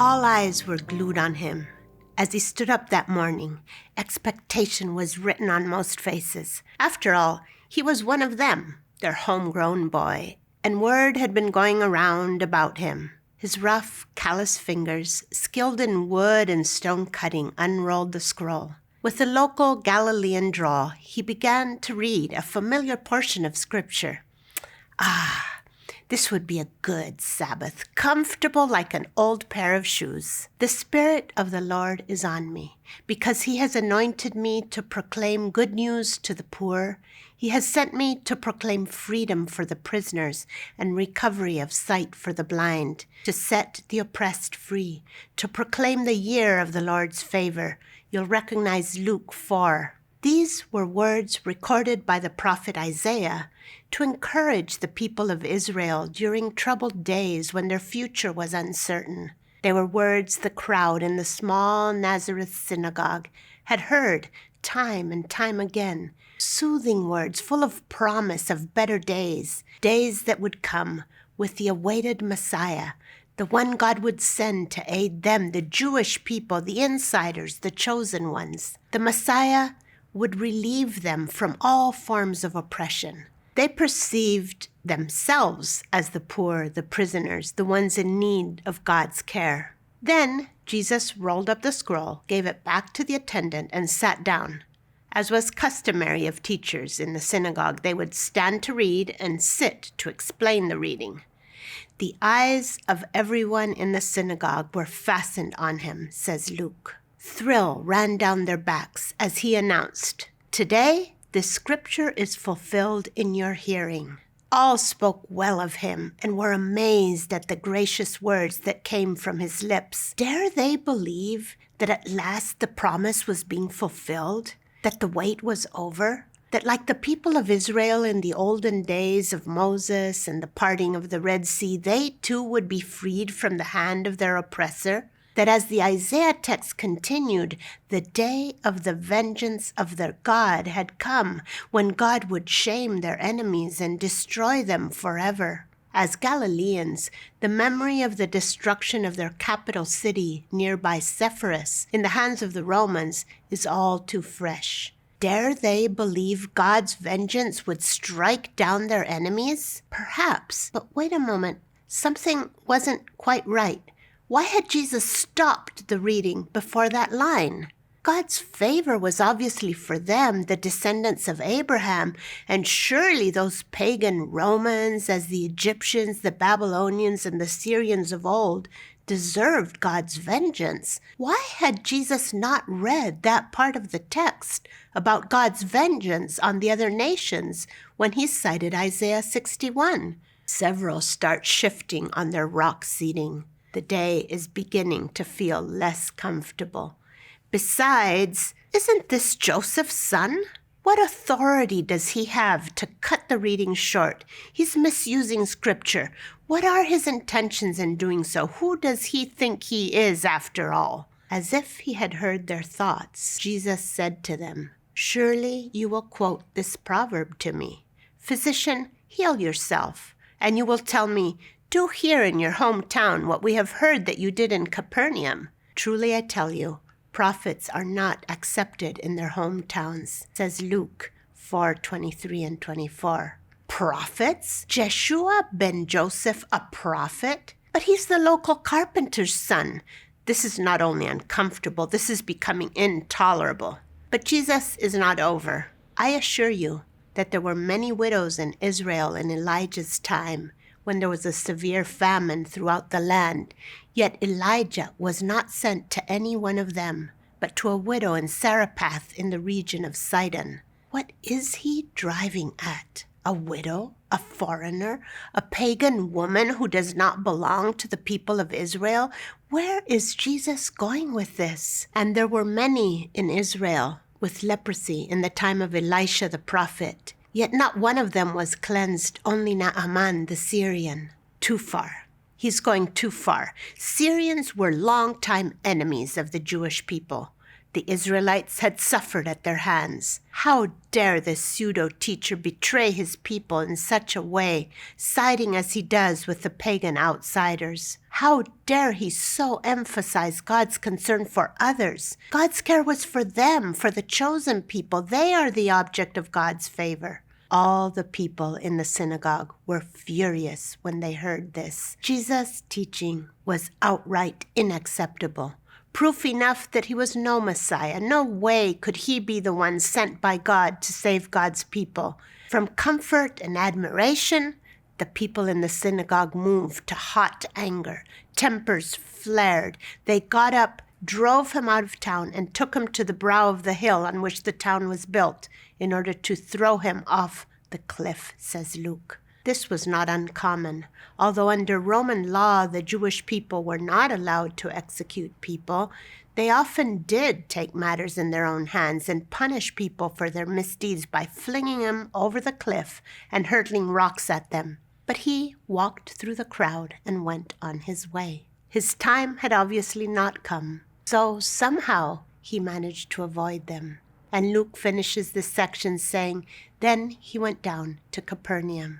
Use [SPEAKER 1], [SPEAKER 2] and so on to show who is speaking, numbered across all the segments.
[SPEAKER 1] All eyes were glued on him. As he stood up that morning, expectation was written on most faces. After all, he was one of them, their homegrown boy, and word had been going around about him. His rough, callous fingers, skilled in wood and stone cutting, unrolled the scroll. With a local Galilean drawl, he began to read a familiar portion of Scripture. This would be a good Sabbath, comfortable like an old pair of shoes. The Spirit of the Lord is on me, because he has anointed me to proclaim good news to the poor. He has sent me to proclaim freedom for the prisoners and recovery of sight for the blind, to set the oppressed free, to proclaim the year of the Lord's favor. You'll recognize Luke 4. These were words recorded by the prophet Isaiah to encourage the people of Israel during troubled days when their future was uncertain. They were words the crowd in the small Nazareth synagogue had heard time and time again, soothing words full of promise of better days, days that would come with the awaited Messiah, the one God would send to aid them, the Jewish people, the insiders, the chosen ones. The Messiah would relieve them from all forms of oppression. They perceived themselves as the poor, the prisoners, the ones in need of God's care. Then Jesus rolled up the scroll, gave it back to the attendant, and sat down. As was customary of teachers in the synagogue, they would stand to read and sit to explain the reading. The eyes of everyone in the synagogue were fastened on him, says Luke. Thrill ran down their backs as he announced, "Today, this scripture is fulfilled in your hearing." All spoke well of him and were amazed at the gracious words that came from his lips. Dare they believe that at last the promise was being fulfilled, that the wait was over, that like the people of Israel in the olden days of Moses and the parting of the Red Sea, they too would be freed from the hand of their oppressor? That as the Isaiah text continued, the day of the vengeance of their God had come, when God would shame their enemies and destroy them forever. As Galileans, the memory of the destruction of their capital city nearby Sepphoris in the hands of the Romans is all too fresh. Dare they believe God's vengeance would strike down their enemies? Perhaps, but wait a moment, something wasn't quite right. Why had Jesus stopped the reading before that line? God's favor was obviously for them, the descendants of Abraham, and surely those pagan Romans, as the Egyptians, the Babylonians, and the Syrians of old, deserved God's vengeance. Why had Jesus not read that part of the text about God's vengeance on the other nations when he cited Isaiah 61? Several start shifting on their rock seating. The day is beginning to feel less comfortable. Besides, isn't this Joseph's son? What authority does he have to cut the reading short? He's misusing scripture. What are his intentions in doing so? Who does he think he is, after all? As if he had heard their thoughts, Jesus said to them, "Surely you will quote this proverb to me. 'Physician, heal yourself.' And you will tell me, 'Do here in your hometown what we have heard that you did in Capernaum.' Truly I tell you, prophets are not accepted in their hometowns," says Luke 4:23 and 24. Prophets? Jeshua ben Joseph a prophet? But he's the local carpenter's son. This is not only uncomfortable, this is becoming intolerable. But Jesus is not over. I assure you that there were many widows in Israel in Elijah's time, when there was a severe famine throughout the land. Yet Elijah was not sent to any one of them, but to a widow in Zarephath in the region of Sidon. What is he driving at? A widow? A foreigner? A pagan woman who does not belong to the people of Israel? Where is Jesus going with this? And there were many in Israel with leprosy in the time of Elisha the prophet. Yet not one of them was cleansed, only Naaman the Syrian. Too far. He's going too far. Syrians were longtime enemies of the Jewish people. The Israelites had suffered at their hands. How dare this pseudo-teacher betray his people in such a way, siding as he does with the pagan outsiders? How dare he so emphasize God's concern for others? God's care was for them, for the chosen people. They are the object of God's favor. All the people in the synagogue were furious when they heard this. Jesus' teaching was outright unacceptable. Proof enough that he was no Messiah. No way could he be the one sent by God to save God's people. From comfort and admiration, the people in the synagogue moved to hot anger. Tempers flared. They got up, drove him out of town, and took him to the brow of the hill on which the town was built in order to throw him off the cliff, says Luke. This was not uncommon. Although under Roman law the Jewish people were not allowed to execute people, they often did take matters in their own hands and punish people for their misdeeds by flinging them over the cliff and hurling rocks at them. But he walked through the crowd and went on his way. His time had obviously not come, so somehow he managed to avoid them. And Luke finishes this section saying, "Then he went down to Capernaum."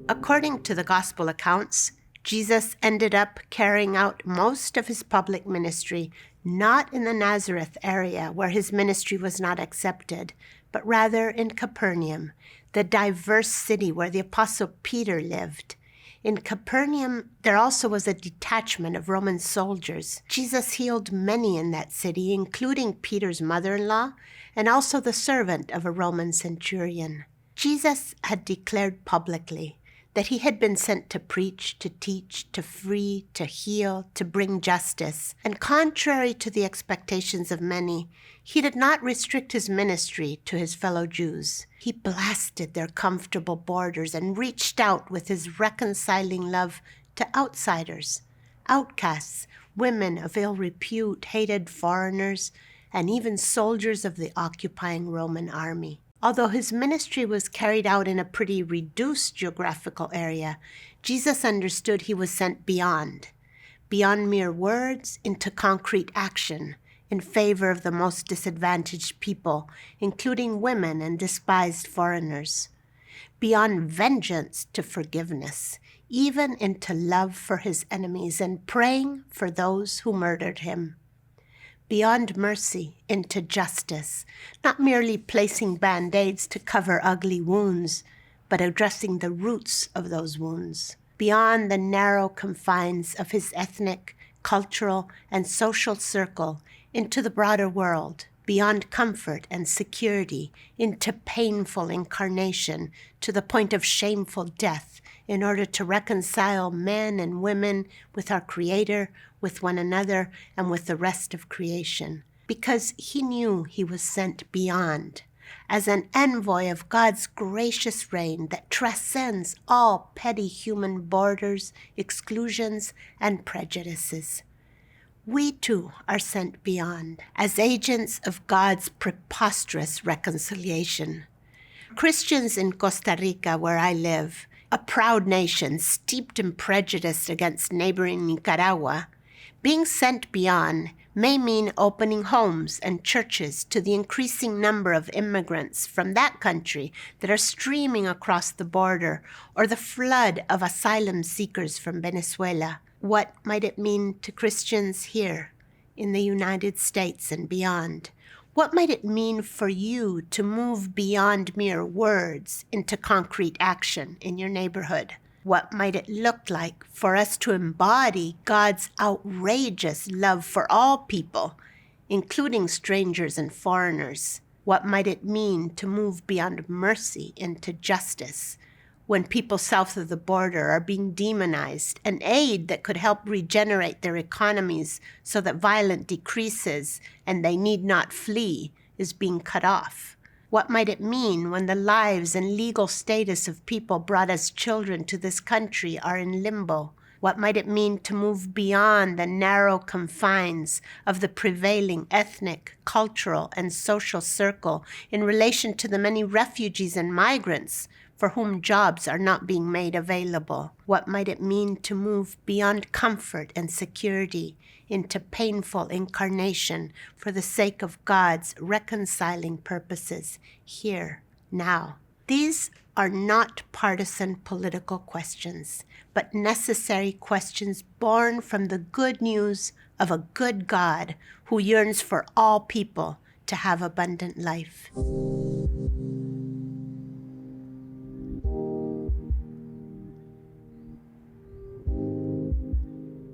[SPEAKER 1] According to the gospel accounts, Jesus ended up carrying out most of his public ministry not in the Nazareth area where his ministry was not accepted, but rather in Capernaum, the diverse city where the apostle Peter lived. In Capernaum, there also was a detachment of Roman soldiers. Jesus healed many in that city, including Peter's mother-in-law and also the servant of a Roman centurion. Jesus had declared publicly that he had been sent to preach, to teach, to free, to heal, to bring justice. And contrary to the expectations of many, he did not restrict his ministry to his fellow Jews. He blasted their comfortable borders and reached out with his reconciling love to outsiders, outcasts, women of ill repute, hated foreigners, and even soldiers of the occupying Roman army. Although his ministry was carried out in a pretty reduced geographical area, Jesus understood he was sent beyond mere words into concrete action in favor of the most disadvantaged people, including women and despised foreigners, beyond vengeance to forgiveness, even into love for his enemies and praying for those who murdered him. Beyond mercy into justice, not merely placing band-aids to cover ugly wounds, but addressing the roots of those wounds. Beyond the narrow confines of his ethnic, cultural, and social circle into the broader world. Beyond comfort and security into painful incarnation to the point of shameful death in order to reconcile men and women with our Creator, with one another, and with the rest of creation. Because he knew he was sent beyond, as an envoy of God's gracious reign that transcends all petty human borders, exclusions, and prejudices. We too are sent beyond, as agents of God's preposterous reconciliation. Christians in Costa Rica, where I live, a proud nation steeped in prejudice against neighboring Nicaragua, being sent beyond may mean opening homes and churches to the increasing number of immigrants from that country that are streaming across the border, or the flood of asylum seekers from Venezuela. What might it mean to Christians here in the United States and beyond? What might it mean for you to move beyond mere words into concrete action in your neighborhood? What might it look like for us to embody God's outrageous love for all people, including strangers and foreigners? What might it mean to move beyond mercy into justice when people south of the border are being demonized, and aid that could help regenerate their economies so that violence decreases and they need not flee is being cut off? What might it mean when the lives and legal status of people brought as children to this country are in limbo? What might it mean to move beyond the narrow confines of the prevailing ethnic, cultural, and social circle in relation to the many refugees and migrants for whom jobs are not being made available? What might it mean to move beyond comfort and security into painful incarnation for the sake of God's reconciling purposes here, now? These are not partisan political questions, but necessary questions born from the good news of a good God who yearns for all people to have abundant life.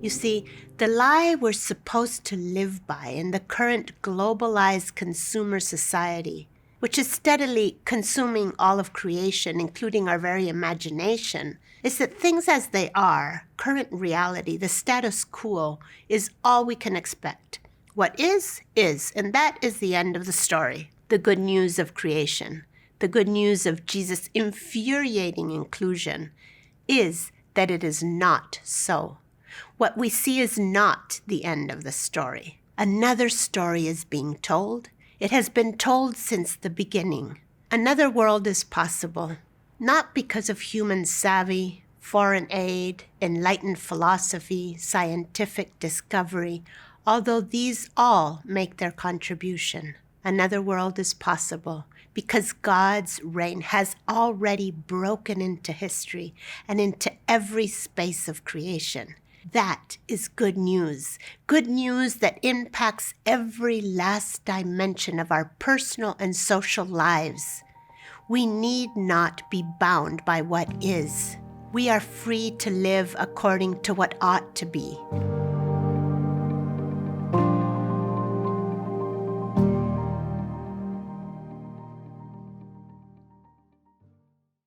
[SPEAKER 1] You see, the lie we're supposed to live by in the current globalized consumer society, which is steadily consuming all of creation, including our very imagination, is that things as they are, current reality, the status quo, is all we can expect. What is, and that is the end of the story. The good news of creation, the good news of Jesus' infuriating inclusion, is that it is not so. What we see is not the end of the story. Another story is being told. It has been told since the beginning. Another world is possible, not because of human savvy, foreign aid, enlightened philosophy, scientific discovery, although these all make their contribution. Another world is possible because God's reign has already broken into history and into every space of creation. That is good news that impacts every last dimension of our personal and social lives. We need not be bound by what is. We are free to live according to what ought to be.